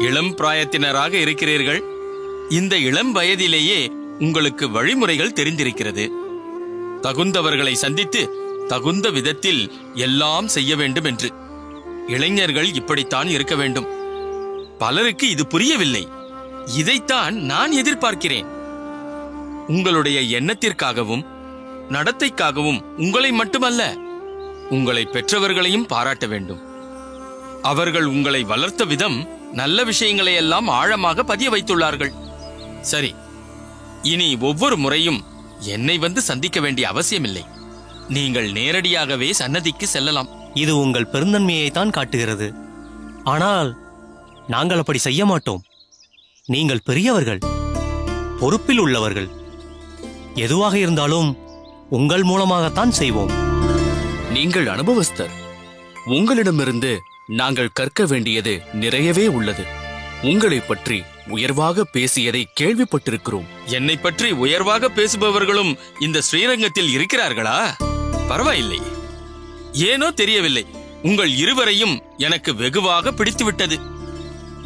இளம் பிராயத்தினராக இருக்கிறீர்கள். இந்த இளம் வயதிலேயே உங்களுக்கு வழிமுறைகள் தெரிந்திருக்கிறது. தகுந்தவர்களை சந்தித்து தகுந்த விதத்தில் எல்லாம் செய்ய வேண்டும் என்று. இளைஞர்கள் இப்படித்தான் இருக்க வேண்டும். பலருக்கு இது புரியவில்லை. இதைத்தான் நான் எதிர்பார்க்கிறேன். உங்களுடைய எண்ணத்திற்காகவும் நடத்தைக்காகவும் உங்களை மட்டுமல்ல, உங்களை பெற்றவர்களையும் பாராட்ட வேண்டும். அவர்கள் உங்களை வளர்த்த விதம், நல்ல விஷயங்களை எல்லாம் ஆழமாக பதிய வைத்துள்ளார்கள். சரி, இனி ஒவ்வொரு முறையும் என்னை வந்து சந்திக்க வேண்டிய அவசியமில்லை. நீங்கள் நேரடியாகவே சன்னதிக்கு செல்லலாம். இது உங்கள் பெருந்தன்மையைத்தான் காட்டுகிறது. ஆனால் நாங்கள் அப்படி செய்ய மாட்டோம். நீங்கள் பெரியவர்கள், பொறுப்பில் உள்ளவர்கள். எதுவாக இருந்தாலும் உங்கள் மூலமாகத்தான் செய்வோம். நீங்கள் அனுபவஸ்தர். உங்களிடமிருந்து நாங்கள் கற்க வேண்டியது நிறையவே உள்ளது. உங்களை பற்றி உயர்வாக பேசியதை கேள்விப்பட்டிருக்கிறோம். என்னை பற்றி உயர்வாக பேசுபவர்களும் இந்த ஸ்ரீரங்கத்தில் இருக்கிறார்களா? பரவாயில்லை. ஏனோ தெரியவில்லை, உங்கள் இருவரையும் எனக்கு வெகுவாக பிடித்துவிட்டது.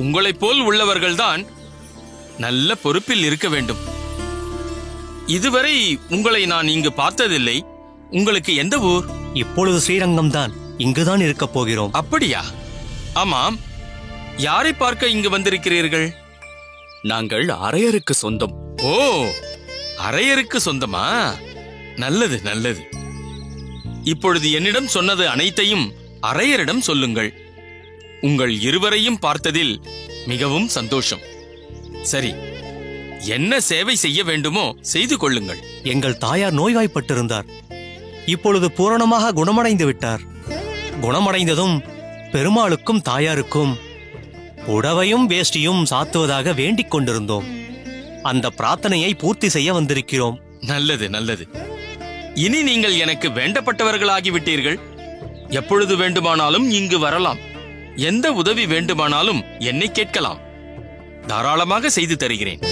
உங்களைப் போல் உள்ளவர்கள்தான் நல்ல பொறுப்பில் இருக்க வேண்டும். இதுவரை உங்களை நான் இங்கு பார்த்ததில்லை. உங்களுக்கு எந்த ஊர்? இப்பொழுது ஸ்ரீரங்கம்தான். இங்குதான் இருக்கப் போகிறோம். அப்படியா? ஆமாம். யாரை பார்க்க இங்கு வந்திருக்கிறீர்கள்? நாங்கள் அரையருக்கு சொந்தம். ஓ, அரையருக்கு சொந்தமா? நல்லது நல்லது. இப்பொழுது என்னிடம் சொன்னது அனைத்தையும் அரையரிடம் சொல்லுங்கள். உங்கள் இருவரையும் பார்த்ததில் மிகவும் சந்தோஷம். சரி, என்ன சேவை செய்ய வேண்டுமோ செய்து கொள்ளுங்கள். எங்கள் தாயார் நோய்வாய்ப்பட்டிருந்தார். இப்பொழுது பூரணமாக குணமடைந்து விட்டார். குணமடைந்ததும் பெருமாளுக்கும் தாயாருக்கும் புடவையும் வேஷ்டியும் சாத்துவதாக வேண்டிக் கொண்டிருந்தோம். அந்த பிரார்த்தனையை பூர்த்தி செய்ய வந்திருக்கிறோம். நல்லது நல்லது. இனி நீங்கள் எனக்கு வேண்டப்பட்டவர்களாகிவிட்டீர்கள். எப்பொழுது வேண்டுமானாலும் இங்கு வரலாம். எந்த உதவி வேண்டுமானாலும் என்னை கேட்கலாம். தாராளமாக செய்து தருகிறேன்.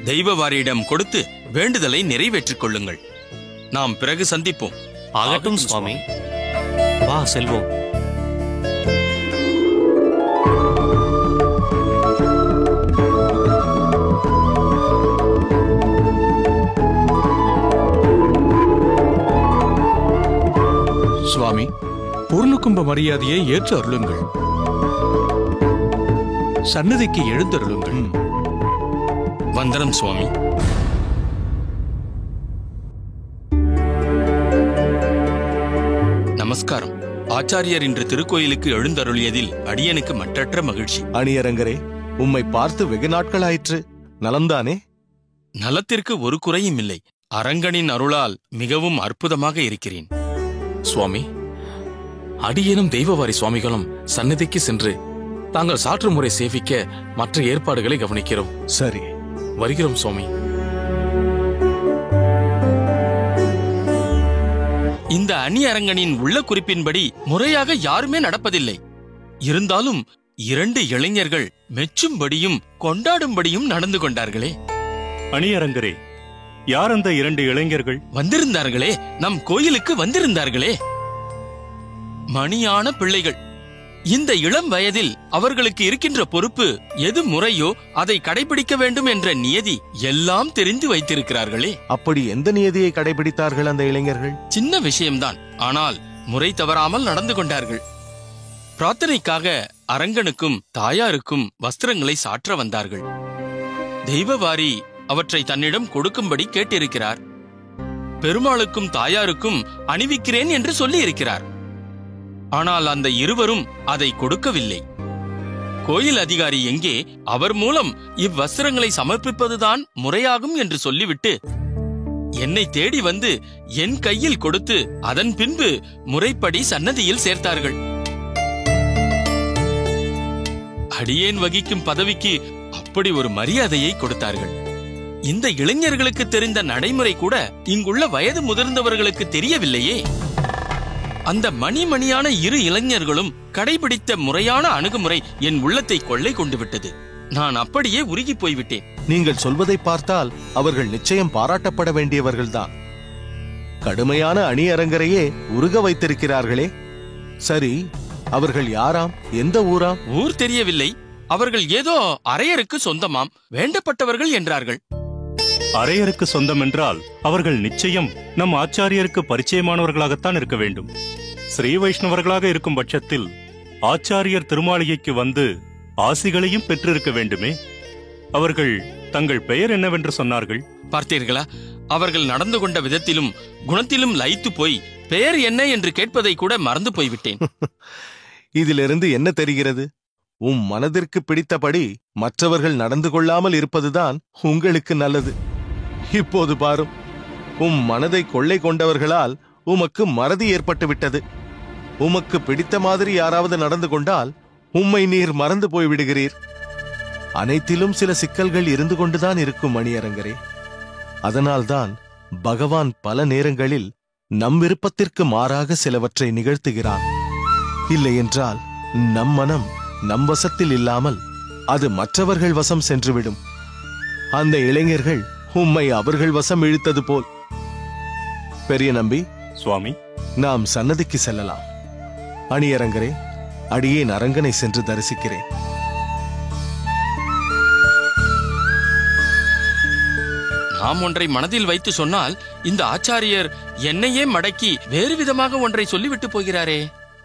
தெய்வவாரியிடம் கொடுத்து வேண்டுதலை நிறைவேற்றிக் கொள்ளுங்கள். நாம் பிறகு சந்திப்போம். ஆகட்டும் சுவாமி. வா செல்வோம். சுவாமி, பூர்ணகும்ப மரியாதையை ஏற்று அருளுங்கள். சன்னதிக்கு எழுந்தருளுங்கள். வந்தனம் சுவாமி. நமஸ்காரம். ஆச்சாரியர் இன்று திருக்கோயிலுக்கு எழுந்தருளியதில் அடியனுக்கு மற்றற்ற மகிழ்ச்சி. அணியரங்கரே, உம்மை பார்த்து வெகு நாட்களாயிற்று. நலம்தானே? நலத்திற்கு ஒரு குறையும் இல்லை. அரங்கனின் அருளால் மிகவும் அற்புதமாக இருக்கிறேன். சுவாமி, அடியேனும் தெய்வவாரி சுவாமிகளும் சன்னதிக்கு சென்று தாங்கள் சாற்று முறை சேவிக்க மற்ற ஏற்பாடுகளை கவனிக்கிறோம். சரி, வருகிறோம் சுவாமி. இந்த அணி அரங்கனின் உள்ள குறிப்பின்படி முறையாக யாருமே நடப்பதில்லை. இருந்தாலும் 2 இளைஞர்கள் மெச்சும்படியும் கொண்டாடும்படியும் நடந்து கொண்டார்களே. அணியரங்கரே, யார் அந்த 2 இளைஞர்கள்? வந்திருந்தார்களே, நம் கோயிலுக்கு வந்திருந்தார்களே. மணியான பிள்ளைகள். இந்த இளம் வயதில் அவர்களுக்கு இருக்கின்ற பொறுப்பு எது முறையோ அதை கடைபிடிக்க வேண்டும் என்ற நியதி எல்லாம் தெரிந்து வைத்திருக்கிறார்களே. அப்படி எந்த நியதியை கடைபிடித்தார்கள் அந்த இளைஞர்கள்? சின்ன விஷயம்தான், ஆனால் முறை தவறாமல் நடந்து கொண்டார்கள். பிரார்த்தனைக்காக அரங்கனுக்கும் தாயாருக்கும் வஸ்திரங்களை சாற்ற வந்தார்கள். தெய்வவாரி அவற்றை தன்னிடம் கொடுக்கும்படி கேட்டிருக்கிறார். பெருமாளுக்கும் தாயாருக்கும் அணிவிக்கிறேன் என்று சொல்லி இருக்கிறார். ஆனால் அந்த இருவரும் அதை கொடுக்கவில்லை. கோயில் அதிகாரி எங்கே, அவர் மூலம் இவ்வஸ்திரங்களை சமர்ப்பிப்பதுதான் முறையாகும் என்று சொல்லிவிட்டு என்னை தேடி வந்து என் கையில் கொடுத்து அதன் பின்பு முறைப்படி சன்னதியில் சேர்த்தார்கள். அடியேன் வகிக்கும் பதவிக்கு அப்படி ஒரு மரியாதையை கொடுத்தார்கள். இந்த இளைஞர்களுக்கு தெரிந்த நடைமுறை கூட இங்குள்ள வயது முதிர்ந்தவர்களுக்கு தெரியவில்லையே. அந்த மணிமணியான 2 இளைஞர்களும் கடைபிடித்த முறையான அணுகுமுறை என் உள்ளத்தை கொள்ளை கொண்டு விட்டது. நான் அப்படியே உருகி போய்விட்டேன். நீங்கள் சொல்வதை பார்த்தால் அவர்கள் நிச்சயம் பாராட்டப்பட வேண்டியவர்கள்தான். கடுமையான அணியரங்கரையே உருக வைத்திருக்கிறார்களே. சரி, அவர்கள் யாராம்? எந்த ஊராம்? ஊர் தெரியவில்லை. அவர்கள் ஏதோ அரையருக்கு சொந்தமாம், வேண்டப்பட்டவர்கள் என்றார்கள். அரையருக்கு சொந்தம் என்றால் அவர்கள் நிச்சயம் நம் ஆச்சாரியருக்கு பரிச்சயமானவர்களாகத்தான் இருக்க வேண்டும். ஸ்ரீ வைஷ்ணவர்களாக இருக்கும் பட்சத்தில் ஆச்சாரியர் திருமாளிகைக்கு வந்து ஆசிகளையும் பெற்றிருக்க வேண்டுமே. அவர்கள் தங்கள் பெயர் என்னவென்று சொன்னார்கள்? பார்த்தீர்களா, அவர்கள் நடந்து கொண்ட விதத்திலும் குணத்திலும் லயித்து போய் பெயர் என்ன என்று கேட்பதை கூட மறந்து போய்விட்டேன். இதிலிருந்து என்ன தெரிகிறது? உம் மனதிற்கு பிடித்தபடி மற்றவர்கள் நடந்து கொள்ளாமல் இருப்பதுதான் உங்களுக்கு நல்லது. இப்போது பாரும், உம் மனதை கொள்ளை கொண்டவர்களால் உமக்கு மறதி ஏற்பட்டு விட்டது. உமக்கு பிடித்த மாதிரி யாராவது நடந்து கொண்டால் உம்மை நீர் மறந்து போய்விடுகிறீர். அனைத்திலும் சில சிக்கல்கள் இருந்து கொண்டுதான் இருக்கும் மணியரங்கரே. அதனால்தான் பகவான் பல நேரங்களில் நம் விருப்பத்திற்கு மாறாக சிலவற்றை நிகழ்த்துகிறான். இல்லையென்றால் நம் மனம் நம் வசத்தில் இல்லாமல் அது மற்றவர்கள் வசம் சென்றுவிடும். அந்த இளைஞர்கள் உம்மை அவர்கள் வசம் இழுத்தது போல். பெரிய நம்பி, சுவாமி, நாம் சன்னதிக்கு செல்லலாம். அணியரங்கரே, அடியேன் அரங்கனை சென்று தரிசிக்கிறேன். நாம் ஒன்றை மனதில் வைத்து சொன்னால் இந்த ஆச்சாரியர் என்னையே மடக்கி வேறு விதமாக ஒன்றை சொல்லிவிட்டு போகிறாரே.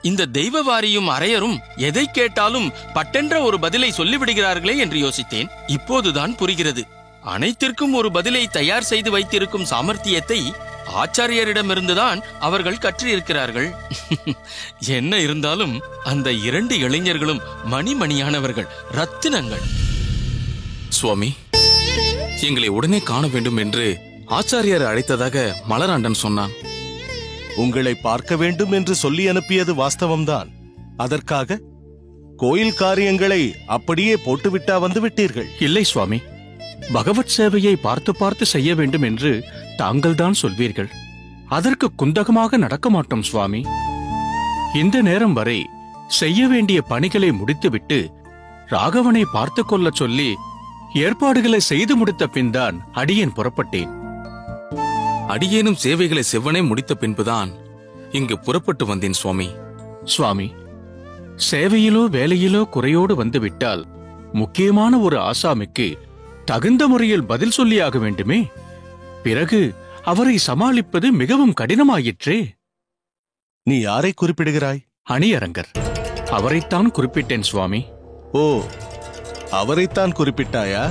இந்த தெய்வவாரியும் அரையரும் எதை கேட்டாலும் பட்டென்ற ஒரு பதிலை சொல்லிவிடுகிறார்களே என்று யோசித்தேன். இப்போதுதான் புரிகிறது. அனைத்திற்கும் ஒரு பதிலை தயார் செய்து வைத்திருக்கும் சாமர்த்தியத்தை ஆச்சாரியரிடமிருந்துதான் அவர்கள் கற்றிருக்கிறார்கள். என்ன இருந்தாலும் அந்த 2 இளைஞர்களும் மணிமணியானவர்கள், ரத்தினங்கள். சுவாமி, எங்களை உடனே காண வேண்டும் என்று ஆச்சாரியர் அழைத்ததாக மலராண்டன் சொன்னான். உங்களை பார்க்க வேண்டும் என்று சொல்லி அனுப்பியது வாஸ்தவம்தான். அதற்காக கோயில் காரியங்களை அப்படியே போட்டுவிட்டா வந்து விட்டீர்கள்? இல்லை சுவாமி, பகவத் சேவையை பார்த்து பார்த்து செய்ய வேண்டும் என்று தாங்கள்தான் சொல்வீர்கள். அதற்கு குந்தகமாக நடக்க மாட்டோம் சுவாமி. இந்த நேரம் வரை செய்ய வேண்டிய பணிகளை முடித்துவிட்டு ராகவனை பார்த்து கொள்ள சொல்லி ஏற்பாடுகளை செய்து முடித்த பின்தான் அடியேன் புறப்பட்டேன். அடியேனும் சேவைகளை செவ்வனே முடித்த பின்புதான் இங்கு புறப்பட்டு வந்தேன் சுவாமி. சுவாமி, சேவையிலோ வேலையிலோ குறையோடு வந்துவிட்டால் முக்கியமான ஒரு ஆசாமிக்கு தகுந்த முறையில் பதில் சொல்லியாக வேண்டுமே. பிறகு அவரை சமாளிப்பது மிகவும் கடினமாயிற்றே. நீ யாரை குறிப்பிடுகிறாய்? அணியரங்கர், அவரைத்தான் குறிப்பிட்டேன் சுவாமி. ஓ, அவரைத்தான் குறிப்பிட்டாயா?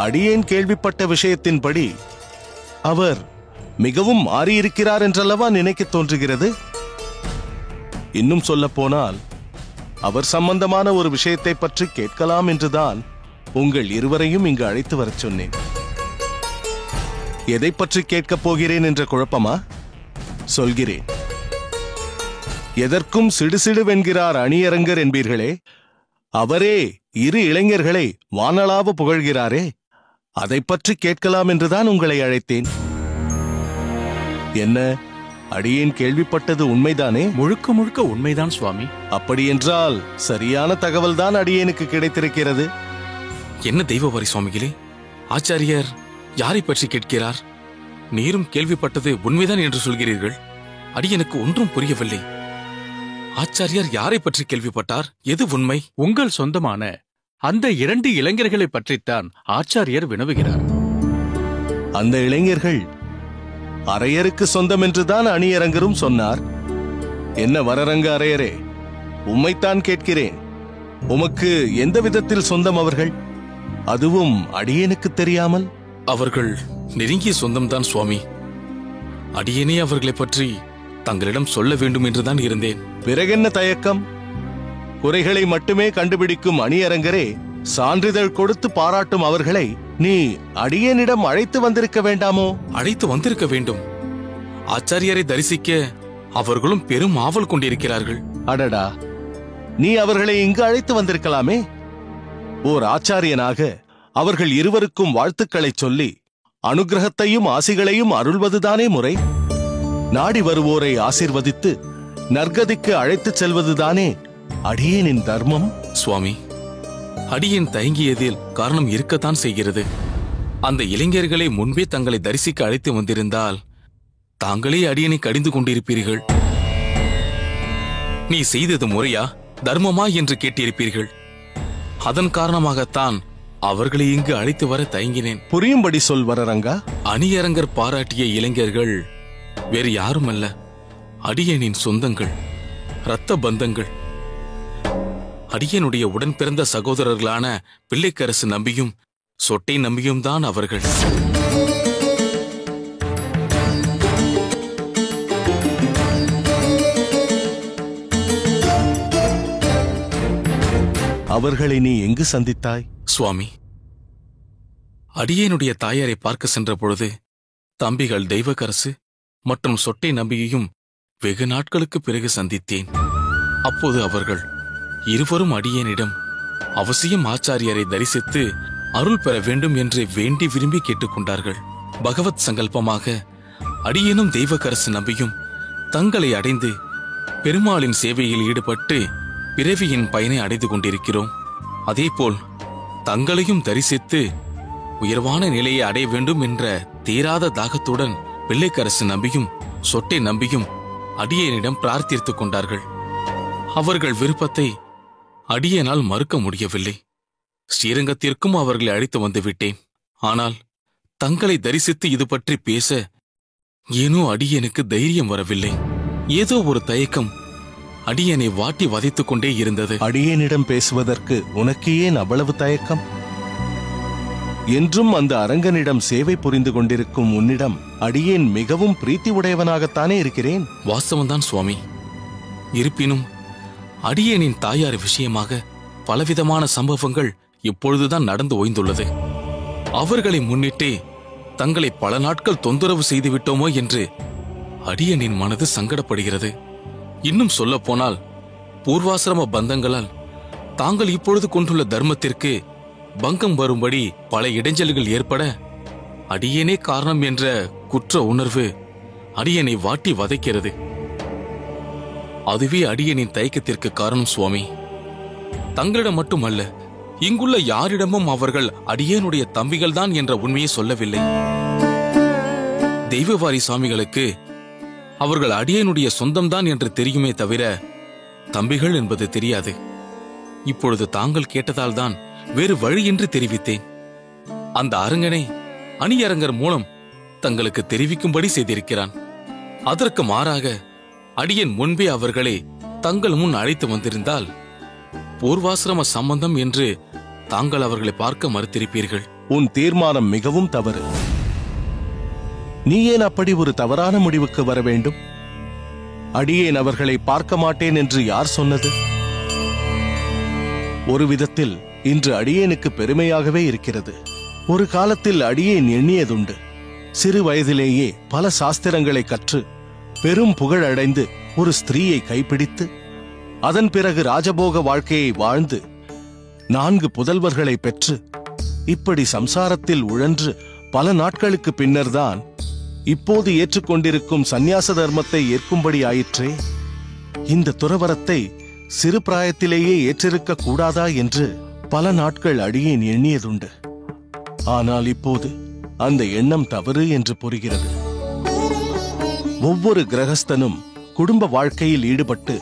அடியேன் கேள்விப்பட்ட விஷயத்தின்படி அவர் மிகவும் மாறியிருக்கிறார் என்றல்லவா நினைக்க தோன்றுகிறது. இன்னும் சொல்ல போனால் அவர் சம்பந்தமான ஒரு விஷயத்தை பற்றி கேட்கலாம் என்றுதான் உங்கள் இருவரையும் இங்கு அழைத்து வரச் சொன்னேன். எதை பற்றி கேட்கப் போகிறேன் என்ற குழப்பமா? சொல்கிறேன். எதற்கும் சிடுசிடுவென்கிறார் அணியரங்கர் என்பீர்களே, அவரே 2 இளைஞர்களை வானளாவ புகழ்கிறாரே, அதை பற்றி கேட்கலாம் என்றுதான் உங்களை அழைத்தேன். என்ன, அடியேன் கேள்விப்பட்டது உண்மைதானே? முழுக்க முழுக்க உண்மைதான் சுவாமி. அப்படியென்றால் சரியான தகவல்தான் அடியேனுக்கு கிடைத்திருக்கிறது. என்ன தெய்வவாரி சுவாமிகளே, ஆச்சாரியர் யாரை பற்றி கேட்கிறார்? நீரும் கேள்விப்பட்டது உண்மைதான் என்று சொல்கிறீர்கள். அடியனுக்கு ஒன்றும் புரியவில்லை. ஆச்சாரியர் யாரை பற்றி கேள்விப்பட்டார்? எது உண்மை? உங்கள் சொந்தமான அந்த 2 இளைஞர்களை பற்றித்தான் ஆச்சாரியர் வினவுகிறார். அந்த இளைஞர்கள் அரையருக்கு சொந்தம் என்றுதான் அணியரங்கரும் சொன்னார். என்ன வரரங்க அரையரே, உம்மைத்தான் கேட்கிறேன். உமக்கு எந்த விதத்தில் சொந்தம் அவர்கள்? அதுவும் அடியேனுக்கு தெரியாமல்? அவர்கள் நெருங்கிய சொந்தம்தான் சுவாமி. அடியேனே அவர்களை பற்றி தங்களிடம் சொல்ல வேண்டும் என்றுதான் இருந்தேன். பிறகென்ன தயக்கம்? குறைகளை மட்டுமே கண்டுபிடிக்கும் அணியரங்கரே, சான்றிதழ் கொடுத்து பாராட்டும் அவர்களை நீ அடியேனிடம் அழைத்து வந்திருக்க வேண்டாமோ? அழைத்து வந்திருக்க வேண்டும். ஆச்சாரியரை தரிசிக்க அவர்களும் பெரும் ஆவல் கொண்டிருக்கிறார்கள். அடடா, நீ அவர்களை இங்கு அழைத்து வந்திருக்கலாமே. ஓர் ஆச்சாரியனாக அவர்கள் இருவருக்கும் வாழ்த்துக்களை சொல்லி அனுகிரகத்தையும் ஆசிகளையும் அருள்வதுதானே முறை. நாடி வருவோரை ஆசீர்வதித்து நற்கதிக்கு அழைத்துச் செல்வதுதானே அடியேனின் தர்மம். சுவாமி, அடியேன் தயங்கியதில் காரணம் இருக்கத்தான் செய்கிறது. அந்த இளைஞர்களை முன்பே தங்களை தரிசிக்க அழைத்து வந்திருந்தால் தாங்களே அடியனை கடிந்து கொண்டிருப்பீர்கள். நீ செய்தது முறையா தர்மமா என்று கேட்டிருப்பீர்கள். அதன் காரணமாகத்தான் அவர்களை இங்கு அழைத்து வர தயங்கினேன். புரியும்படி சொல் வரரங்கா. அணியரங்கர் பாராட்டிய இளைஞர்கள் வேறு யாருமல்ல, அடியேனின் சொந்தங்கள், இரத்த பந்தங்கள். அடியனுடைய உடன் பிறந்த சகோதரர்களான பிள்ளைக்கரசு நம்பியும் சொட்டை நம்பியும் தான் அவர்கள். அவர்களை நீ எங்கு சந்தித்தாய்? சுவாமி, அடியேனுடைய தாயாரை பார்க்க சென்ற பொழுது தம்பிகள் தெய்வக்கரசு மற்றும் சொட்டை நம்பியையும் வெகு நாட்களுக்கு பிறகு சந்தித்தேன். அப்போது அவர்கள் இருவரும் அடியேனிடம் அவசியம் ஆச்சாரியரை தரிசித்து அருள் பெற வேண்டும் என்று வேண்டி விரும்பி கேட்டுக்கொண்டார்கள். பகவத் சங்கல்பமாக அடியேனும் தெய்வக்கரசு நம்பியும் தங்களை அடைந்து பெருமாளின் சேவையில் ஈடுபட்டு பிறவியின் பயனை அடைந்து கொண்டிருக்கிறோம். அதேபோல் தங்களையும் தரிசித்து உயர்வான நிலையை அடைய வேண்டும் என்ற தீராத தாகத்துடன் பிள்ளைக்கரசு நம்பியும் சொட்டை நம்பியும் அடியேனிடம் பிரார்த்தித்துக் கொண்டார்கள். அவர்கள் விருப்பத்தை அடியேனால் மறுக்க முடியவில்லை. ஸ்ரீரங்கத்திற்கும் அவர்களை அழைத்து வந்துவிட்டேன். ஆனால் தங்களை தரிசித்து இது பற்றி பேச ஏனோ அடியேனுக்கு தைரியம் வரவில்லை. ஏதோ ஒரு தயக்கம் அடியேனை வாட்டி வதைத்துக் கொண்டே இருந்தது. அடியேனிடம் பேசுவதற்கு உனக்கு ஏன் அவ்வளவு தயக்கம்? என்றும் அந்த அரங்கனிடம் சேவை புரிந்து கொண்டிருக்கும் உன்னிடம் அடியேன் மிகவும் பிரீத்தி உடையவனாகத்தானே இருக்கிறேன். வாஸ்தவன்தான் சுவாமி. இருப்பினும் அடியேனின் தாயார் விஷயமாக பலவிதமான சம்பவங்கள் இப்பொழுதுதான் நடந்து ஓய்ந்துள்ளது. அவர்களை முன்னிட்டே தங்களை பல நாட்கள் தொந்தரவு செய்துவிட்டோமோ என்று அடியேனின் மனது சங்கடப்படுகிறது. இன்னும் சொல்ல போனால் பூர்வாசிரம பந்தங்களால் தாங்கள் இப்பொழுது கொண்டுள்ள தர்மத்திற்கு பங்கம் வரும்படி பல இடைஞ்சல்கள் ஏற்பட அடியேனே காரணம் என்ற குற்ற உணர்வு அடியேனை வாட்டி வதைக்கிறது. அதுவே அடியேனின் தயக்கத்திற்கு காரணம் சுவாமி. தங்களிடம் மட்டுமல்ல, இங்குள்ள யாரிடமும் அவர்கள் அடியேனுடைய தம்பிகள்தான் என்ற உண்மையை சொல்லவில்லை. தெய்வவாரி சுவாமிகளுக்கு அவர்கள் அடியேனுடைய சொந்தம்தான் என்று தெரியுமே தவிர தம்பிகள் என்பது தெரியாது. இப்பொழுது தாங்கள் கேட்டதால் தான் வேறு வழியின்றி தெரிவித்தேன். அந்த அரங்கனை அணியரங்கர் மூலம் தங்களுக்கு தெரிவிக்கும்படி செய்திருக்கிறான். அதற்கு மாறாக அடியேன் முன்பே அவர்களை தங்கள் முன் அழைத்து வந்திருந்தால் பூர்வாசிரம சம்பந்தம் என்று தாங்கள் அவர்களை பார்க்க மறுத்திருப்பீர்கள். உன் தீர்மானம் மிகவும் தவறு. நீ ஏன் அப்படி ஒரு தவறான முடிவுக்கு வர வேண்டும்? அடியேன் அவர்களை பார்க்க மாட்டேன் என்று யார் சொன்னது? ஒரு விதத்தில் இன்று அடியேனுக்கு பெருமையாகவே இருக்கிறது. ஒரு காலத்தில் அடியேன் எண்ணியதுண்டு. சிறு வயதிலேயே பல சாஸ்திரங்களை கற்று பெரும் புகழ் அடைந்து ஒரு ஸ்திரீயை கைப்பிடித்து அதன் பிறகு ராஜபோக வாழ்க்கையை வாழ்ந்து 4 புதல்வர்களை பெற்று இப்படி சம்சாரத்தில் உழன்று பல நாட்களுக்கு பின்னர்தான் இப்போது ஏற்றுக்கொண்டிருக்கும் சந்நியாச தர்மத்தை ஏற்கும்படி ஆயிற்றே. இந்த துறவரத்தை சிறு பிராயத்திலேயே ஏற்றிருக்க கூடாதா என்று பல நாட்கள் அடியேன் எண்ணியதுண்டு. ஆனால் இப்போது அந்த எண்ணம் தவறு என்று புரிகிறது. ஒவ்வொரு கிரகஸ்தனும் குடும்ப வாழ்க்கையில் ஈடுபட்டு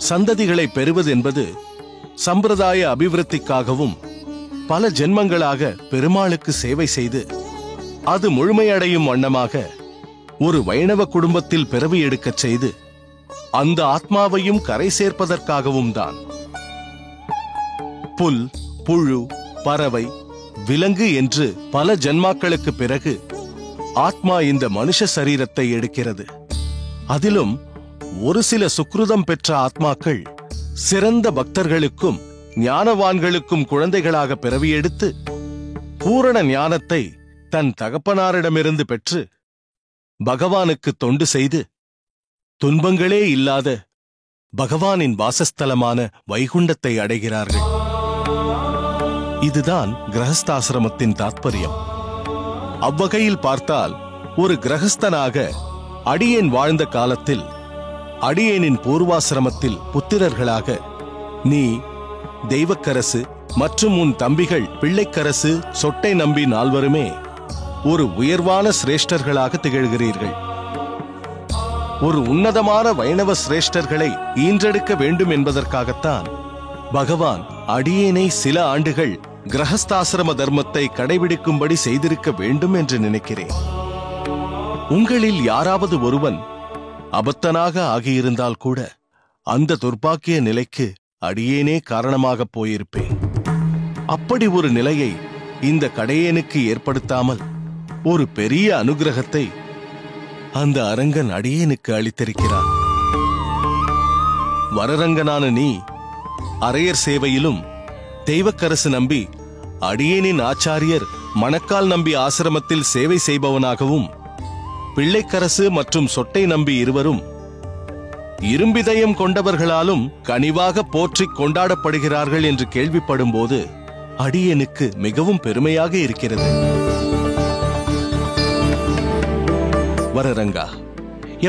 சந்ததிகளை பெறுவதென்பது சம்பிரதாய அபிவிருத்திக்காகவும் பல ஜென்மங்களாக பெருமாளுக்கு சேவை செய்து அது முழுமையடையும் வண்ணமாக ஒரு வைணவ குடும்பத்தில் பிறவி எடுக்கச் செய்து அந்த ஆத்மாவையும் கரை சேர்ப்பதற்காகவும் தான். புல், புழு, பறவை, விலங்கு என்று பல ஜன்மாக்களுக்கு பிறகு ஆத்மா இந்த மனுஷ சரீரத்தை எடுக்கிறது. அதிலும் ஒரு சில சுக்ருதம் பெற்ற ஆத்மாக்கள் சிறந்த பக்தர்களுக்கும் ஞானவான்களுக்கும் குழந்தைகளாக பிறவி எடுத்து பூரண ஞானத்தை தன் தகப்பனாரிடமிருந்து பெற்று பகவானுக்கு தொண்டு செய்து துன்பங்களே இல்லாத பகவானின் வாசஸ்தலமான வைகுண்டத்தை அடைகிறார்கள். இதுதான் கிரகஸ்தாசிரமத்தின் தாத்பரியம். அவ்வகையில் பார்த்தால் ஒரு கிரகஸ்தனாக அடியேன் வாழ்ந்த காலத்தில் அடியேனின் பூர்வாசிரமத்தில் புத்திரர்களாக நீ, தெய்வக்கரசு மற்றும் உன் தம்பிகள் பிள்ளைக்கரசு, சொட்டை நம்பி 4 ஒரு உயர்வான சிரேஷ்டர்களாக திகழ்கிறீர்கள். ஒரு உன்னதமான வைணவ சிரேஷ்டர்களை ஈன்றெடுக்க வேண்டும் என்பதற்காகத்தான் பகவான் அடியேனை சில ஆண்டுகள் கிரகஸ்தாசிரம தர்மத்தை கடைபிடிக்கும்படி செய்திருக்க வேண்டும் என்று நினைக்கிறேன். உங்களில் யாராவது ஒருவன் அபத்தனாக ஆகியிருந்தால் கூட அந்த துர்பாக்கிய நிலைக்கு அடியேனே காரணமாக போயிருப்பேன். அப்படி ஒரு நிலையை இந்த கடையேனுக்கு ஏற்படுத்தாமல் ஒரு பெரிய அனுகிரகத்தை அந்த அரங்கன் அடியேனுக்கு அளித்திருக்கிறான். வரரங்கனான நீ அரையர் சேவையிலும் தெய்வக்கரசு நம்பி அடியேனின் ஆச்சாரியர் மணக்கால் நம்பி ஆசிரமத்தில் சேவை செய்பவனாகவும், பிள்ளைக்கரசு மற்றும் சொட்டை நம்பி இருவரும் இரும்பிதயம் கொண்டவர்களாலும் கனிவாக போற்றிக் கொண்டாடப்படுகிறார்கள் என்று கேள்விப்படும் போது அடியேனுக்கு மிகவும் பெருமையாக இருக்கிறது. வரரங்கா,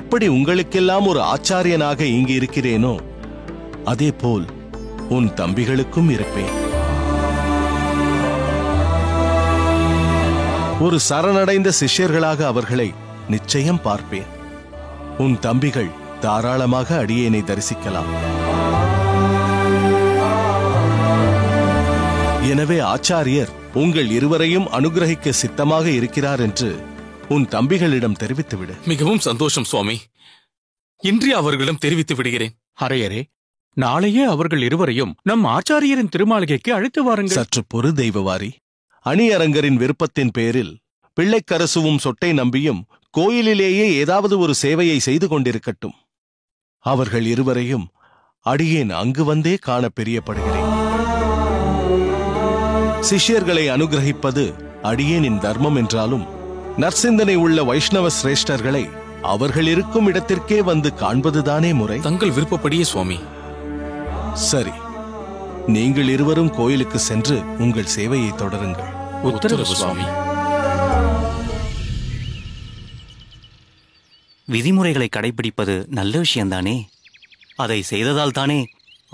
எப்படி உங்களுக்கெல்லாம் ஒரு ஆச்சாரியனாக இங்கு இருக்கிறேனோ அதே போல் உன் தம்பிகளுக்கும் இருப்பேன். ஒரு சரணடைந்த சிஷ்யர்களாக அவர்களை நிச்சயம் பார்ப்பேன். உன் தம்பிகள் தாராளமாக அடியேனை தரிசிக்கலாம். எனவே ஆச்சாரியர் உங்கள் இருவரையும் அனுகிரகிக்க சித்தமாக இருக்கிறார் என்று உன் தம்பிகளிடம் தெரிவித்துவிடு. மிகவும் சந்தோஷம் சுவாமி. இன்றே அவர்களிடம் தெரிவித்து விடுகிறேன். அரையரே, நாளையே அவர்கள் இருவரையும் நம் ஆச்சாரியரின் திருமாளிகைக்கு அழைத்து வாருங்கள். சற்று பொறு தெய்வவாரி. அணியரங்கரின் விருப்பத்தின் பேரில் பிள்ளைக்கரசுவும் சொட்டை நம்பியும் கோயிலிலேயே ஏதாவது ஒரு சேவையை செய்து கொண்டிருக்கட்டும். அவர்கள் இருவரையும் அடியேன் அங்கு வந்தே காண பிரியப்படுகிறேன். சிஷ்யர்களை அனுகிரகிப்பது அடியேனின் தர்மம் என்றாலும் நற்சிந்தனை உள்ள வைஷ்ணவ சிரேஷ்டர்களை அவர்கள் இருக்கும் இடத்திற்கே வந்து காண்பதுதானே முறை. தங்கள் விருப்பப்படியே சுவாமி. சரி, நீங்கள் இருவரும் கோயிலுக்கு சென்று உங்கள் சேவையை தொடருங்கள். உத்தரவு சுவாமி. விதிமுறைகளை கடைபிடிப்பது நல்ல விஷயம்தானே. அதை செய்ததால் தானே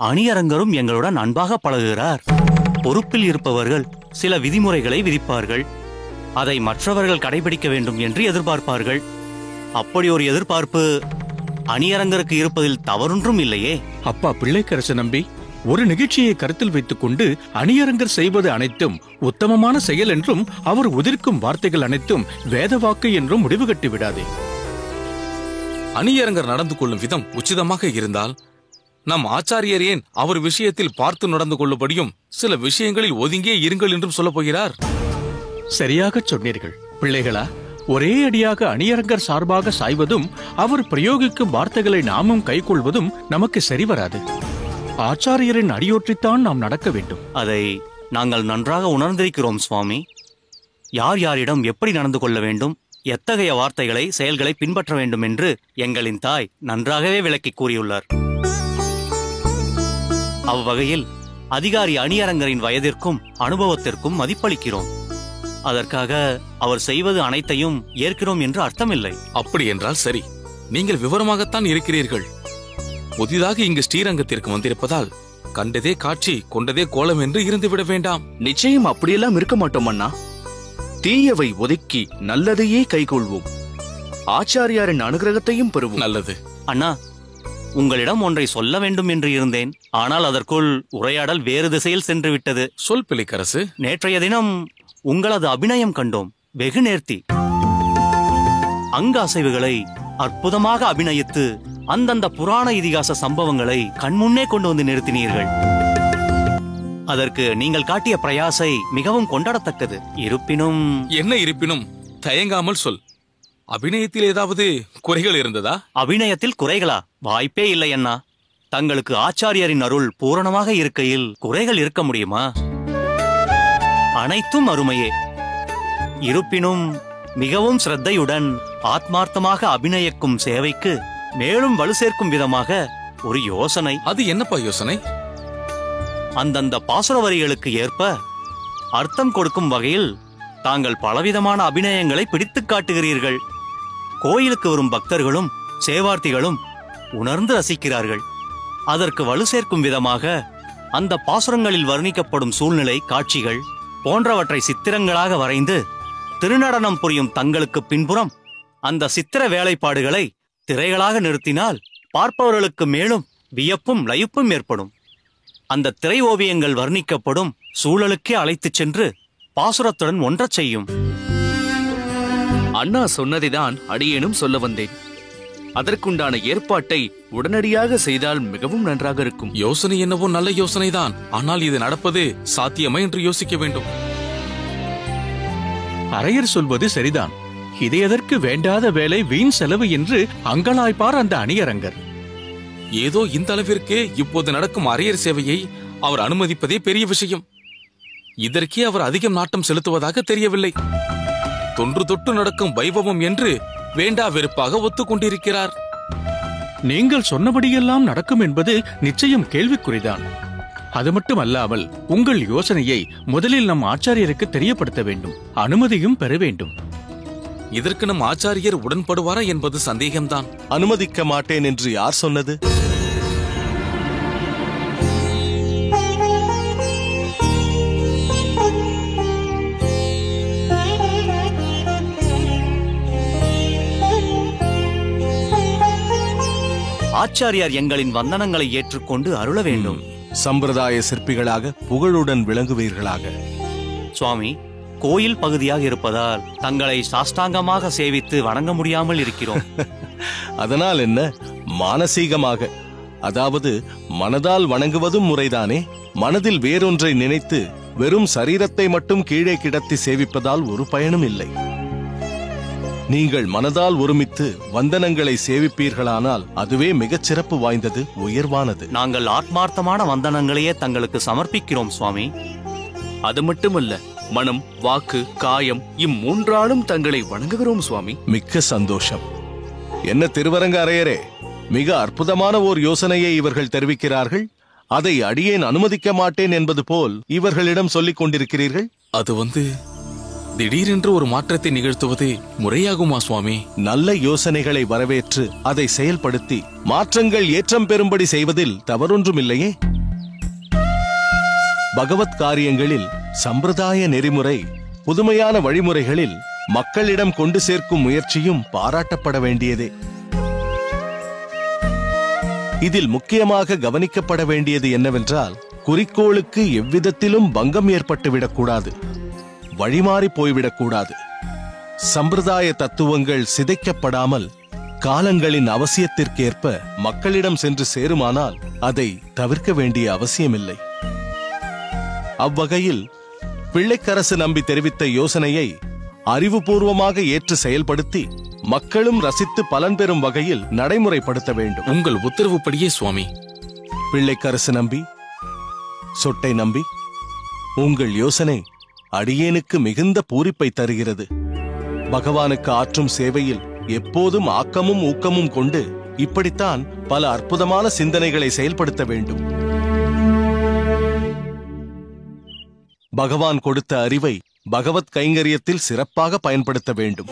அணியரங்கரும் எங்களுடன் அன்பாக பழகுகிறார். பொறுப்பில் இருப்பவர்கள் சில விதிமுறைகளை விதிப்பார்கள். அதை மற்றவர்கள் கடைபிடிக்க வேண்டும் என்று எதிர்பார்ப்பார்கள். அப்படி ஒரு எதிர்பார்ப்பு அணியரங்கருக்கு இருப்பதில் தவறொன்றும் இல்லையே. அப்பா பிள்ளைக்கரசு நம்பி, ஒரு நிகழ்ச்சியை கருத்தில் வைத்துக் கொண்டு அணியரங்கர் செய்வது அனைத்தும் உத்தமமான செயல் என்றும் அவர் உதிர்க்கும் வார்த்தைகள் அனைத்தும் வேதவாக்கு என்றும் முடிவு கட்டி விடாதே. அணியரங்கர் நடந்து கொள்ளும் விதம் உச்சிதமாக இருந்தால் நம் ஆச்சாரியர் ஏன் அவர் விஷயத்தில் பார்த்து நடந்து கொள்ளும்படியும் சில விஷயங்களில் ஒதுங்கியே இருங்கள் என்றும் சொல்லப் போகிறார்? சரியாகச் சொன்னீர்கள் பிள்ளைகளா. ஒரே அடியாக அணியரங்கர் சார்பாக சாய்வதும் அவர் பிரயோகிக்கும் வார்த்தைகளை நாமும் கைக்கொள்வதும் நமக்கு சரிவராது. ஆச்சாரியரின் அடியொற்றித்தான் நாம் நடக்க வேண்டும். அதை நாங்கள் நன்றாக உணர்ந்திருக்கிறோம் சுவாமி. யார் யாரிடம் எப்படி நடந்து கொள்ள வேண்டும், எத்தகைய வார்த்தைகளை செயல்களை பின்பற்ற வேண்டும் என்று எங்களின் தாய் நன்றாகவே விளக்கி கூறியுள்ளார். அவ்வகையில் அதிகாரி அணியரங்கரின் வயதிற்கும் அனுபவத்திற்கும் மதிப்பளிக்கிறோம். அதற்காக அவர் செய்வது அனைத்தையும் ஏற்கிறோம் என்று அர்த்தமில்லை. அப்படி என்றால் சரி, நீங்கள் விவரமாகத்தான் இருக்கிறீர்கள். புதிதாக இங்கு ஸ்ரீரங்கத்திற்கு வந்திருப்பதால் கண்டதே காட்சி கொண்டதே கோலம் என்று இருந்துவிட வேண்டாம். நிச்சயம் அப்படியெல்லாம் இருக்க மாட்டோம் அண்ணா. தீயவை ஒதுக்கி நல்லதையே கைகொள்வோம். ஆச்சாரியாரின் அனுகிரகத்தையும் பெறுவோம். நல்லது அண்ணா, உங்களிடம் ஒன்றை சொல்ல வேண்டும் என்று இருந்தேன். ஆனால் அதற்குள் உரையாடல் வேறு திசையில் சென்று விட்டது. சொல் பிள்ளைக்கரசு. நேற்றைய தினம் உங்களது அபிநயம் கண்டோம். வெகு நேர்த்தி. அங்க அசைவுகளை அற்புதமாக அபிநயித்து அந்தந்த புராண இதிகாச சம்பவங்களை கண்முன்னே கொண்டு வந்து நிறுத்தினீர்கள். அதற்கு நீங்கள் காட்டிய பிரயாசை மிகவும் கொண்டாடத்தக்கது. இருப்பினும் என்ன இருப்பினும் தயங்காமல் சொல். அபிநயத்தில் ஏதாவது குறைகள் இருந்ததா? அபிநயத்தில் குறைகளா? வாய்ப்பே இல்லை அண்ணா. தங்களுக்கு ஆச்சாரியரின் அருள் பூரணமாக இருக்கையில் குறைகள் இருக்க முடியுமா? அனைத்தும் அருமையே. இருப்பினும் மிகவும் ஸ்ரத்தையுடன் ஆத்மார்த்தமாக அபிநயிக்கும் சேவைக்கு மேலும் வலு சேர்க்கும் விதமாக ஒரு யோசனை. அது என்னப்பா யோசனை? அந்தந்த பாசுர வரிகளுக்கு ஏற்ப அர்த்தம் கொடுக்கும் வகையில் தாங்கள் பலவிதமான அபிநயங்களை பிடித்துக் காட்டுகிறீர்கள். கோயிலுக்கு வரும் பக்தர்களும் சேவார்த்திகளும் உணர்ந்து ரசிக்கிறார்கள். அதற்கு வலு சேர்க்கும் விதமாக அந்த பாசுரங்களில் வர்ணிக்கப்படும் சூழ்நிலை காட்சிகள் போன்றவற்றை சித்திரங்களாக வரைந்து திருநடனம் புரியும் தங்களுக்கு பின்புறம் அந்த சித்திர வேலைப்பாடுகளை திரைகளாக நிறுத்தினால் பார்ப்பவர்களுக்கு மேலும் வியப்பும் லயிப்பும் ஏற்படும். அந்த திரை ஓவியங்கள் வர்ணிக்கப்படும் சூழலுக்கே அழைத்துச் சென்று பாசுரத்துடன் ஒன்றச் செய்யும். அண்ணா சொன்னதைதான் அடியேனும் சொல்ல வந்தேன். அதற்குண்டான ஏற்பாட்டை உடனடியாக செய்தால் மிகவும் நன்றாக இருக்கும். யோசனை என்னவோ நல்ல யோசனைதான். ஆனால் இது நடப்பது சாத்தியமா என்று யோசிக்க வேண்டும். அரையர் சொல்வது சரிதான். இது எதற்கு வேண்டாத வேலை, வீண் செலவு என்று அங்கலாய்ப்பார் அந்த அணியரங்கர். ஏதோ இந்த அளவிற்கு இப்போது நடக்கும் அரையர் சேவையை அவர் அனுமதிப்பதே பெரிய விஷயம். இதற்கே அவர் அதிகம் நாட்டம் செலுத்துவதாக தெரியவில்லை. தொன்று தொட்டு நடக்கும் வைபவம் என்று வேண்டா வெறுப்பாக ஒத்துக்கொண்டிருக்கிறார். நீங்கள் சொன்னபடியெல்லாம் நடக்கும் என்பது நிச்சயம் கேள்விக்குறிதான். அது மட்டுமல்லாமல் உங்கள் யோசனையை முதலில் நம் ஆச்சாரியருக்கு தெரியப்படுத்த வேண்டும், அனுமதியும் பெற வேண்டும். இதற்கு நம் ஆச்சாரியர் உடன்படுவாரா என்பது சந்தேகம்தான். அனுமதிக்க மாட்டேன் என்று யார் சொன்னது? ஆச்சாரியார் எங்களின் வந்தனங்களை ஏற்றுக்கொண்டு அருள வேண்டும். சம்பிரதாய சிற்பிகளாக புகழுடன் விளங்குவீர்களாக. சுவாமி, கோயில் பகுதியாக இருப்பதால் தங்களை சாஷ்டாங்கமாக சேவித்து வணங்க முடியாமல் இருக்கிறோம். அதனால் என்ன, மானசீகமாக, அதாவது மனதால் வணங்குவதும் முறைதானே. மனதில் வேறொன்றை நினைத்து வெறும் சரீரத்தை மட்டும் கீழே கிடத்தி சேவிப்பதால் ஒரு பயனும் இல்லை. நீங்கள் மனதால் ஒருமித்து வந்தனங்களை சேவிப்பீர்களானால் அதுவே மிகச் சிறப்பு வாய்ந்தது, உயர்வானது. நாங்கள் ஆத்மார்த்தமான வந்தனங்களையே தங்களுக்கு சமர்ப்பிக்கிறோம் சுவாமி. அது மட்டுமல்ல, மனம், வாக்கு, காயம் இம்மூன்றாலும் தங்களை வணங்குகிறோம் சுவாமி. மிக்க சந்தோஷம். என்ன திருவரங்க அரையரே, மிக அற்புதமான ஓர் யோசனையை இவர்கள் தெரிவிக்கிறார்கள். அதை அடியேன் அனுமதிக்க மாட்டேன் என்பது போல் இவர்களிடம் சொல்லிக் கொண்டிருக்கிறீர்கள். அது திடீரென்று ஒரு மாற்றத்தை நிகழ்த்துவது முறையாகுமா சுவாமி? நல்ல யோசனைகளை வரவேற்று அதை செயல்படுத்தி மாற்றங்கள் ஏற்றம் பெறும்படி செய்வதில் தவறொன்றுமில்லையே. பகவத் காரியங்களில் சம்பிரதாய நெறிமுறை, புதுமையான வழிமுறைகளில் மக்களிடம் கொண்டு சேர்க்கும் முயற்சியும் பாராட்டப்பட வேண்டியதே. இதில் முக்கியமாக கவனிக்கப்பட வேண்டியது என்னவென்றால், குறிக்கோளுக்கு எவ்விதத்திலும் பங்கம் ஏற்பட்டுவிடக்கூடாது, வழிமாறி போய்விடக்கூடாது. சம்பிரதாய தத்துவங்கள் சிதைக்கப்படாமல் காலங்களின் அவசியத்திற்கேற்ப மக்களிடம் சென்று சேருமானால் அதை தவிர்க்க வேண்டிய அவசியமில்லை. அவ்வகையில் பிள்ளைக்கரசு நம்பி தெரிவித்த யோசனையை அறிவுபூர்வமாக ஏற்று செயல்படுத்தி மக்களும் ரசித்து பலன் பெறும் வகையில் நடைமுறைப்படுத்த வேண்டும். உங்கள் உத்தரவுப்படியே சுவாமி. பிள்ளைக்கரசு நம்பி, சொட்டை நம்பி, உங்கள் யோசனை அடியேனுக்கு மிகுந்த பூரிப்பை தருகிறது. பகவானுக்கு ஆற்றும் சேவையில் எப்போதும் ஆக்கமும் ஊக்கமும் கொண்டு இப்படித்தான் பல அற்புதமான சிந்தனைகளை செயல்படுத்த வேண்டும். பகவான் கொடுத்த அறிவை பகவத் கைங்கரியத்தில் சிறப்பாக பயன்படுத்த வேண்டும்.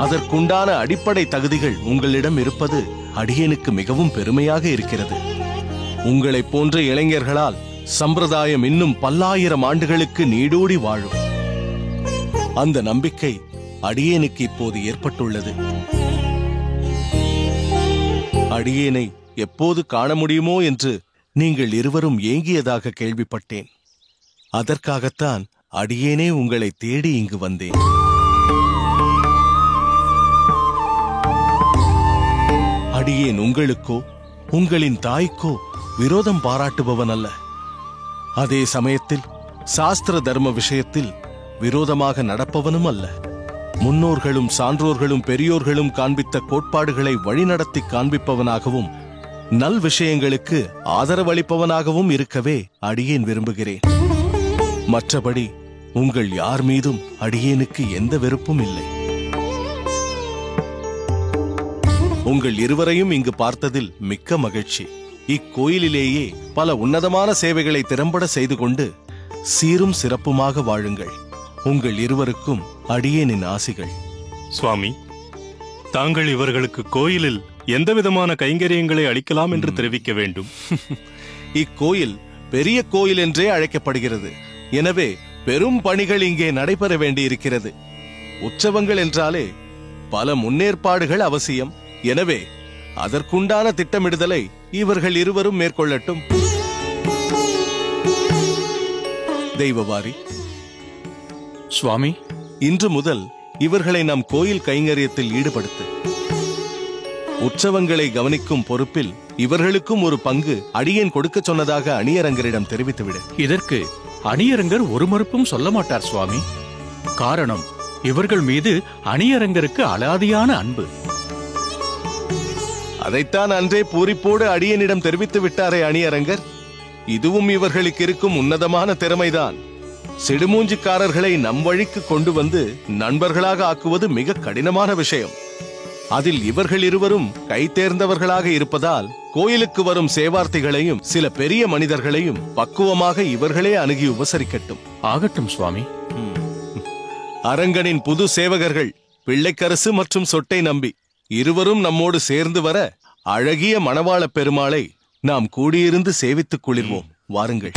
அதற்குண்டான அடிப்படை தகுதிகள் உங்களிடம் இருப்பது அடியேனுக்கு மிகவும் பெருமையாக இருக்கிறது. உங்களைப் போன்ற இளைஞர்களால் சம்பிரதாயம் இன்னும் பல்லாயிரம் ஆண்டுகளுக்கு நீடூடி வாழும். அந்த நம்பிக்கை அடியேனுக்கு இப்போது ஏற்பட்டுள்ளது. அடியேனை எப்போது காண முடியுமோ என்று நீங்கள் இருவரும் ஏங்கியதாக கேள்விப்பட்டேன். அதற்காகத்தான் அடியேனே உங்களை தேடி இங்கு வந்தேன். அடியேன் உங்களுக்கோ உங்களின் தாய்க்கோ விரோதம் பாராட்டுபவன் அல்ல. அதே சமயத்தில் சாஸ்திர தர்ம விஷயத்தில் விரோதமாக நடப்பவனும் அல்ல. முன்னோர்களும் சான்றோர்களும் பெரியோர்களும் காண்பித்த கோட்பாடுகளை வழிநடத்தி காண்பிப்பவனாகவும் நல் விஷயங்களுக்கு ஆதரவளிப்பவனாகவும் இருக்கவே அடியேன் விரும்புகிறேன். மற்றபடி உங்கள் யார் மீதும் அடியேனுக்கு எந்த வெறுப்பும் இல்லை. உங்கள் இருவரையும் இங்கு பார்த்ததில் மிக்க மகிழ்ச்சி. இக்கோயிலிலேயே பல உன்னதமான சேவைகளை திறம்பட செய்து கொண்டு சீரும் சிறப்புமாக வாழுங்கள். உங்கள் இருவருக்கும் அடியேனின் ஆசிகள். சுவாமி, தாங்கள் இவர்களுக்கு கோயிலில் எந்தவிதமான கைங்கரியங்களை அளிக்கலாம் என்று தெரிவிக்க வேண்டும். இக்கோயில் பெரிய கோயில் என்றே அழைக்கப்படுகிறது. எனவே பெரும் பணிகள் இங்கே நடைபெற வேண்டியிருக்கிறது. உற்சவங்கள் என்றாலே பல முன்னேற்பாடுகள் அவசியம். எனவே அதற்குண்டான திட்டமிடுதலை இவர்கள் இருவரும் மேற்கொள்ளட்டும். தெய்வவாரி, சுவாமி, இன்று முதல் இவர்களை நம் கோயில் கைங்கரியத்தில் ஈடுபடுத்து. உற்சவங்களை கவனிக்கும் பொறுப்பில் இவர்களுக்கும் ஒரு பங்கு அடியேன் கொடுக்க சொன்னதாக அணியரங்கரிடம் தெரிவித்துவிடு. இதற்கு அணியரங்கர் ஒரு மறுப்பும் சொல்ல மாட்டார் சுவாமி. காரணம், இவர்கள் மீது அணியரங்கருக்கு அலாதியான அன்பு. அதைத்தான் அன்றே பூரிப்போடு அடியனிடம் தெரிவித்து விட்டாரே அணியரங்கர். இதுவும் இவர்களுக்கு இருக்கும் உன்னதமான திறமைதான். சிடுமூஞ்சிக்காரர்களை நம் வழிக்கு கொண்டு வந்து நண்பர்களாக ஆக்குவது மிக கடினமான விஷயம். அதில் இவர்கள் இருவரும் கை தேர்ந்தவர்களாக இருப்பதால் கோயிலுக்கு வரும் சேவார்த்திகளையும் சில பெரிய மனிதர்களையும் பக்குவமாக இவர்களே அணுகி உபசரிக்கட்டும். ஆகட்டும் சுவாமி. அரங்கனின் புது சேவகர்கள் பிள்ளைக்கரசு மற்றும் சொட்டை நம்பி இருவரும் நம்மோடு சேர்ந்து வர அழகிய மணவாள பெருமாளை நாம் கூடியிருந்து சேவித்துக் குளிர்வோம். வாருங்கள்.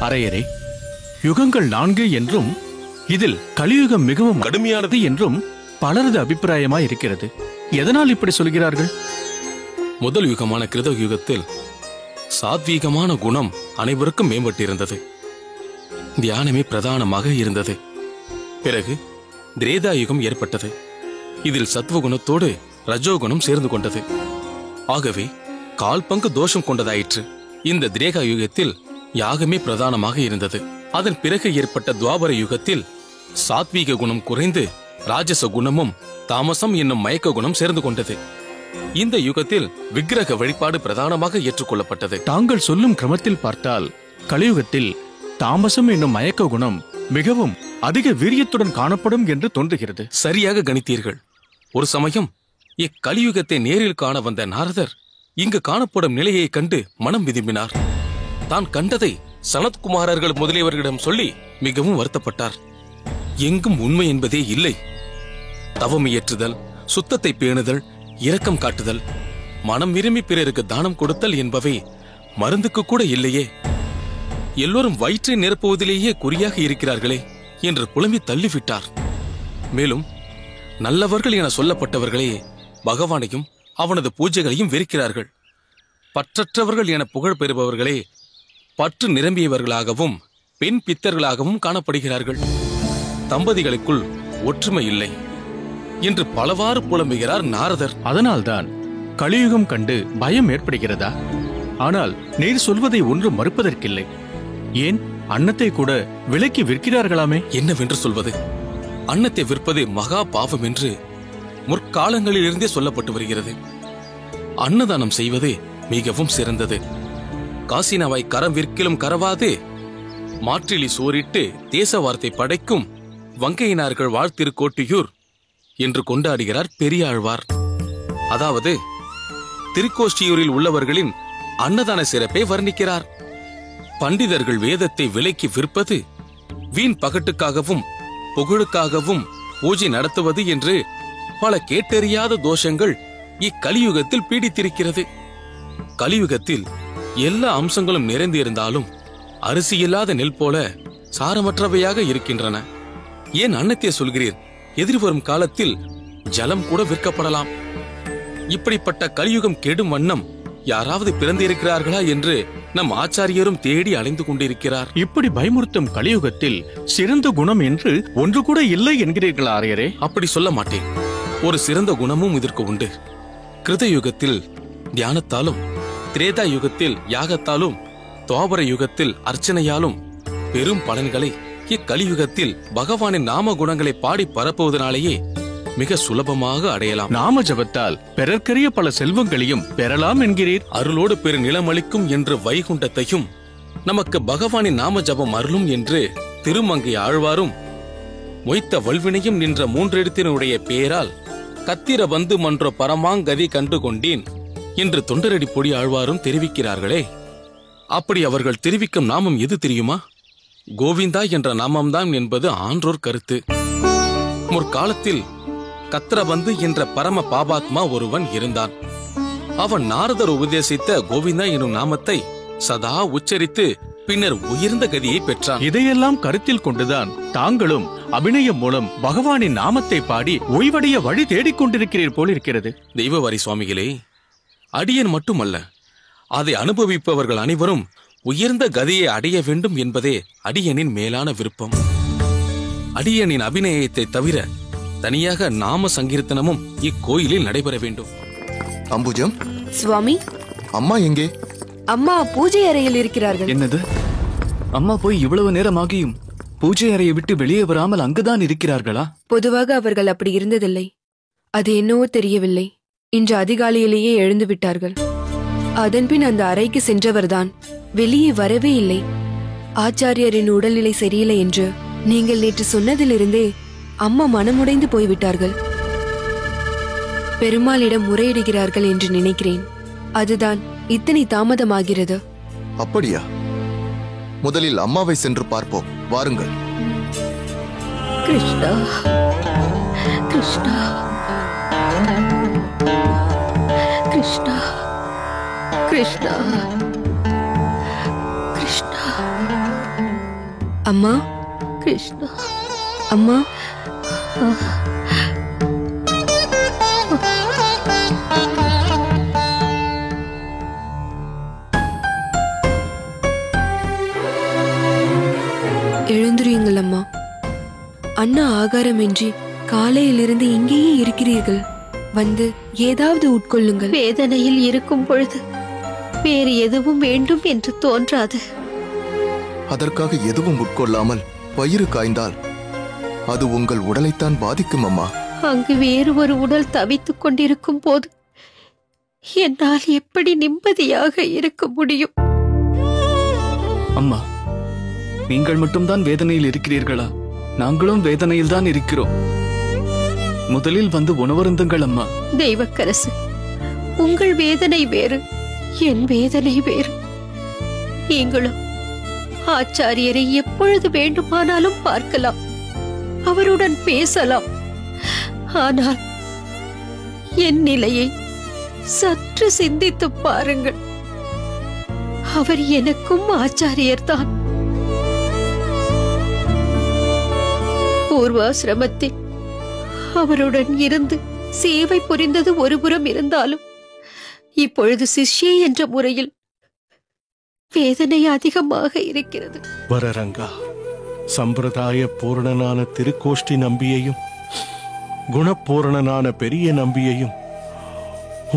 அரையரே, யுகங்கள் 4 என்றும் இதில் கலியுகம் மிகவும் கடுமையானது என்றும் பலரது அபிப்பிராயமாய் இருக்கிறது. எதனால் இப்படி சொல்கிறார்கள்? முதல் யுகமான கிருத யுகத்தில் சாத்வீகமான குணம் அனைவருக்கும் மேம்பட்டிருந்தது. தியானமே பிரதானமாக இருந்தது. பிறகு திரேதா யுகம் ஏற்பட்டது. இதில் சத்துவகுணத்தோடு ரஜோகுணம் சேர்ந்து கொண்டது. ஆகவே 1/4 பங்கு தோஷம் கொண்டதாயிற்று. இந்த திரேகா யுகத்தில் யாகமே பிரதானமாக இருந்தது. அதன் பிறகு ஏற்பட்ட துவாபர யுகத்தில் சாத்வீக குணம் குறைந்து ராஜச குணமும் தாமசம் என்னும் மயக்க குணம் சேர்ந்து கொண்டது. இந்த யுகத்தில் விக்கிரக வழிபாடு பிரதானமாக ஏற்றுக்கொள்ளப்பட்டது. தாங்கள் சொல்லும் கிரமத்தில் பார்த்தால் கலியுகத்தில் தாமசம் என்னும் மயக்க குணம் மிகவும் அதிக வீரியத்துடன் காணப்படும் என்று தோன்றுகிறது. சரியாக கணித்தீர்கள். ஒரு சமயம் இக்கலியுகத்தை நேரில் காண வந்த நாரதர் இங்கு காணப்படும் நிலையை கண்டு மனம் விரும்பினார். தான் கண்டதை சனத்குமாரர்கள் முதலியவர்களிடம் சொல்லி மிகவும் வருத்தப்பட்டார். எங்கும் உண்மை என்பதே இல்லை. தவமியற்றுதல், சுத்தத்தை பேணுதல், இரக்கம் காட்டுதல், மனம் விரும்பி பிறருக்கு தானம் கொடுத்தல் என்பவை மருந்துக்கு கூட இல்லையே. எல்லோரும் வயிற்றை நிரப்புவதிலேயே குறியாக இருக்கிறார்களே என்று புலம்பி தள்ளிவிட்டார். மேலும் நல்லவர்கள் என சொல்லப்பட்டவர்களே பகவானையும் அவனது பூஜைகளையும் வெறுக்கிறார்கள். பற்றற்றவர்கள் என புகழ் பெறுபவர்களே பற்று நிரம்பியவர்களாகவும் பெண் பித்தர்களாகவும் காணப்படுகிறார்கள். தம்பதிகளுக்குள் ஒற்றுமை இல்லை என்று பலவாறு புலம்புகிறார் நாரதர். அதனால்தான் கலியுகம் கண்டு பயம் ஏற்படுகிறதா? ஆனால் நீர் சொல்வதை ஒன்றும் மறுப்பதற்கில்லை. ஏன் அன்னத்தை கூட விலைக்கு விற்கிறார்களாமே? என்னவென்று சொல்வது? அன்னத்தை விற்பது மகா பாவம் என்று முற்காலங்களிலிருந்தே சொல்லப்பட்டு வருகிறது. அன்னதானம் செய்வது மிகவும் சிறந்தது. காசினவாய் கரம் விற்கிலும் கரவாது மாற்றிலி சோறிட்டு தேச வார்த்தை படைக்கும் வங்கையினார்கள் வாழ்த்திருக்கோட்டியூர் என்று கொண்டாடுகிறார் பெரியாழ்வார். அதாவது திருக்கோஷ்டியூரில் உள்ளவர்களின் அன்னதான சிறப்பை வர்ணிக்கிறார். பண்டிதர்கள் வேதத்தை விலைக்கு விற்பது வீண் பகட்டுக்காகவும் புகழுக்காகவும் பூஜை நடத்துவது என்று பல கேட்டறியாத தோஷங்கள் இக்கலியுகத்தில் பீடித்திருக்கிறது. கலியுகத்தில் எல்லா அம்சங்களும் நிறைந்து இருந்தாலும் அரிசி இல்லாத நெல் போல சாரமற்றவையாக இருக்கின்றன. ஏன் அன்னத்தை சொல்கிறீர்? எதிர்வரும் காலத்தில் ஜலம் கூட விற்கப்படலாம். இப்படிப்பட்ட கலியுகம் கெடும் வண்ணம் யாராவது பிறந்திருக்கிறார்களா என்று நம் ஆச்சாரியரும் தேடி அலைந்து கொண்டிருக்கிறார். இப்படி பயமுறுத்தும் கலியுகத்தில் சிறந்த குணம் என்று ஒன்று கூட இல்லை என்கிறீர்கள் ஆரியரே? அப்படி சொல்ல மாட்டேன். ஒரு சிறந்த குணமும் இதற்கு உண்டு. கிருத யுகத்தில் தியானத்தாலும், திரேதா யுகத்தில் யாகத்தாலும், துவாபர யுகத்தில் அர்ச்சனையாலும் பெரும் பலன்களை இக்கலியுகத்தில் பகவானின் நாம குணங்களை பாடி பரப்புவதனாலேயே மிக சுலபமாக அடையலாம். நாம ஜபத்தால் பிறர்க்கரிய பல செல்வங்களையும் பெறலாம் என்கிறீர். அருளோடு பெரு நிலமளிக்கும் என்று வைகுண்டத்தையும் நமக்கு பகவானின் நாம ஜபம் அருளும் என்று திருமங்கை ஆழ்வாரும் மொய்த்த வல்வினையும் நின்ற மூன்றெழுத்தினுடைய பேரால் கத்திர பந்து மன்ற பரமாங்கதி கண்டு கொண்டேன் என்று தொண்டரடி பொடி ஆழ்வாரும் தெரிவிக்கிறார்களே. அப்படி அவர்கள் தெரிவிக்கும் நாமம் எது தெரியுமா? கோவிந்தா என்ற நாமம்தான் என்பது ஆன்றோர் கருத்து. முற்காலத்தில் கத்திரபந்து என்ற பரம பாபாத்மா ஒருவன் இருந்தான். அவன் நாரதர் உபதேசித்த கோவிந்தா எனும் நாமத்தை சதா உச்சரித்து பின்னர் உயர்ந்த கதியை பெற்றான். இதையெல்லாம் கருத்தில் கொண்டுதான் தாங்களும் அபிநயம் மூலம் பகவானின் நாமத்தை பாடி ஓய்வடைய வழி தேடிக் கொண்டிருக்கிறீர் போலிருக்கிறது. தெய்வவாரி சுவாமிகளே, அடியேன் மட்டுமல்ல, அதை அனுபவிப்பவர்கள் அனைவரும் உயர்ந்த கதியை அடைய வேண்டும் என்பதே அடியனின் மேலான விருப்பம். அடியனின் அபிநயத்தை தவிர தனியாக நாம சங்கீர்த்தனமும் இக்கோயிலில் நடைபெற வேண்டும். அம்புஜம், சுவாமி, அம்மா எங்கே? அம்மா பூஜை அறையில் இருக்கிறார்கள். என்னது? அம்மா போய் இவ்வளவு நேரமாகியும் பூஜை அறையை விட்டு வெளியே வராமல் அங்குதான் இருக்கிறார்களா? பொதுவாக அவர்கள் அப்படி இருந்ததில்லை. அது என்னவோ தெரியவில்லை, இன்று அதிகாலையிலேயே எழுந்து விட்டார்கள். அதன்பின் அந்த அறைக்கு சென்றவர்தான் வெளியே வரவே இல்லை. ஆச்சாரியரின் உடல்நிலை சரியில்லை என்று நீங்கள் நேற்று சொன்னதிலிருந்தே அம்மா மனமுடைந்து போய்விட்டார்கள். பெருமாளிடம் முறையிடுகிறார்கள் என்று நினைக்கிறேன். அதுதான் இத்தனை தாமதமாகிறது. அப்படியா? முதலில் அம்மாவை சென்று பார்ப்போம், வாருங்கள். கிருஷ்ணா, கிருஷ்ணா, கிருஷ்ணா, கிருஷ்ணா, கிருஷ்ணா. அம்மா, கிருஷ்ணா, அம்மா. எழுந்துருங்கள் அம்மா. அண்ணா ஆகாரமின்றி காலையிலிருந்து இங்கேயே இருக்கிறீர்கள். வந்து ஏதாவது உட்கொள்ளுங்கள். வேதனையில் இருக்கும் பொழுது வேறு எதுவும் வேண்டும் என்று தோன்றாது. அதற்காக எதுவும் உட்கொள்ளாமல் வயிறு காய்ந்தால் அது உங்கள் உடலைத்தான் பாதிக்கும் அம்மா. அங்கு வேறு ஒரு உடல் தவித்துக் கொண்டிருக்கும் போது என்னால் எப்படி நிம்மதியாக இருக்க முடியும்? அம்மா, நீங்கள் மட்டும்தான் வேதனையில் இருக்கிறீர்களா? நாங்களும் வேதனையில் தான் இருக்கிறோம். முதலில் வந்து உணவருந்துங்கள் அம்மா. தெய்வக்கரசு, உங்கள் வேதனை வேறு, என் வேதனை வேறு. நீங்களும் ஆச்சாரியரை எப்பொழுது வேண்டுமானாலும் பார்க்கலாம், அவருடன் பேசலாம். ஆனால் என் நிலையை சற்று சிந்தித்து பாருங்கள். அவர் எனக்கும் ஆச்சாரியர்தான். பூர்வாசிரமத்தில் அவருடன் இருந்து சேவை புரிந்தது ஒருபுறம் இருந்தாலும் இப்பொழுது சிஷ்யை என்ற முறையில் வேதனை அதிகமாக இருக்கிறது. வரரங்கா, சம்பிரதாய பூரணனான திருக்கோஷ்டி நம்பியையும் குணப்பூரணனான பெரிய நம்பியையும்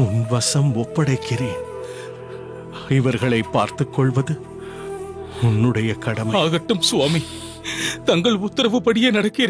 உன் வசம் ஒப்படைக்கிறேன். இவர்களை பார்த்துக் கொள்வது உன்னுடைய கடமை. ஆகட்டும் சுவாமி, தங்கள் உத்தரவுப்படியே நடக்கிறேன்.